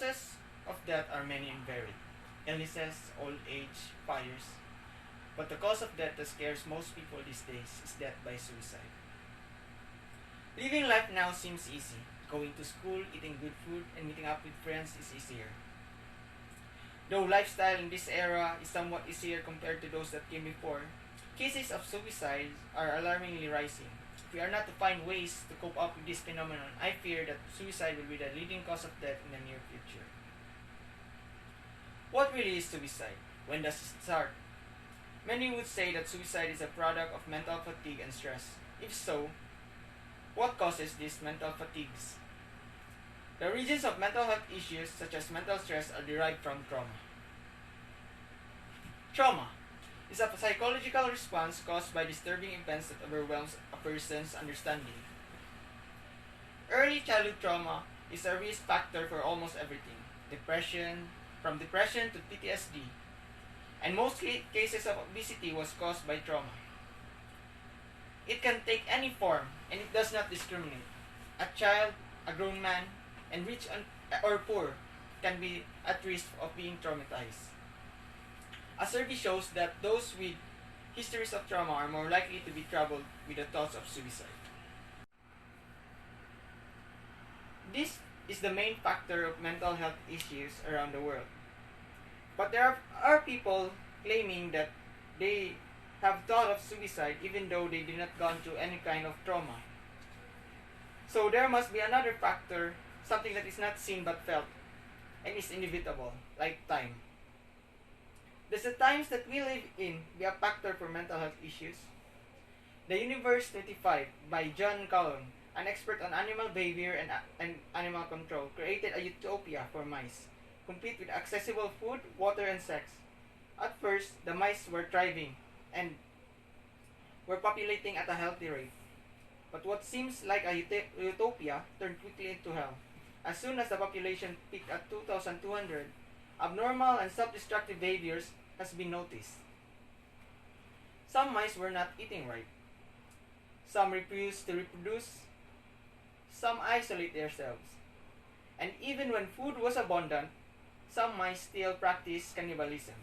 causes of death are many and varied: illnesses, old age, fires. But the cause of death that scares most people these days is death by suicide. Living life now seems easy. Going to school, eating good food, and meeting up with friends is easier. Though lifestyle in this era is somewhat easier compared to those that came before, cases of suicide are alarmingly rising. If we are not to find ways to cope up with this phenomenon, I fear that suicide will be the leading cause of death in the near future. What really is suicide? When does it start? Many would say that suicide is a product of mental fatigue and stress. If so, what causes these mental fatigues? The origins of mental health issues such as mental stress are derived from trauma. Trauma is a psychological response caused by disturbing events that overwhelms a person's understanding. Early childhood trauma is a risk factor for almost everything: from depression to PTSD, and most cases of obesity was caused by trauma. It can take any form, and it does not discriminate. A child, a grown man, and rich or poor can be at risk of being traumatized. A survey shows that those with histories of trauma are more likely to be troubled with the thoughts of suicide. This is the main factor of mental health issues around the world. But there are people claiming that they have thought of suicide even though they did not gone through any kind of trauma. So there must be another factor, something that is not seen but felt, and is inevitable, like time. Does the times that we live in be a factor for mental health issues? The Universe 25 by John Calhoun, an expert on animal behavior and animal control, created a utopia for mice, complete with accessible food, water, and sex. At first, the mice were thriving and were populating at a healthy rate. But what seems like a utopia turned quickly into hell. As soon as the population peaked at 2,200, abnormal and self-destructive behaviors has been noticed. Some mice were not eating right. Some refused to reproduce. Some isolate themselves. And even when food was abundant, some mice still practice cannibalism.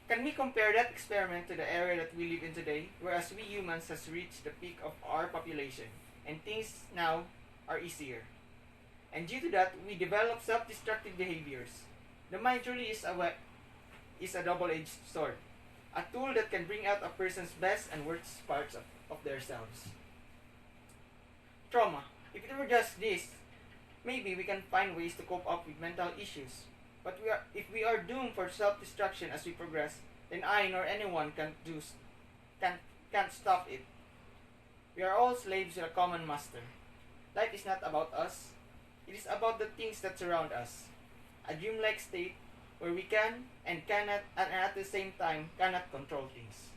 Can we compare that experiment to the era that we live in today, whereas we humans has reached the peak of our population, and things now are easier? And due to that, we develop self-destructive behaviors. The mind truly is a double-edged sword, a tool that can bring out a person's best and worst parts of themselves. Trauma. If it were just this, maybe we can find ways to cope up with mental issues. But if we are doomed for self-destruction as we progress, then I nor anyone can't stop it. We are all slaves to a common master. Life is not about us. It is about the things that surround us. A dreamlike state where we can and cannot, and at the same time cannot control things.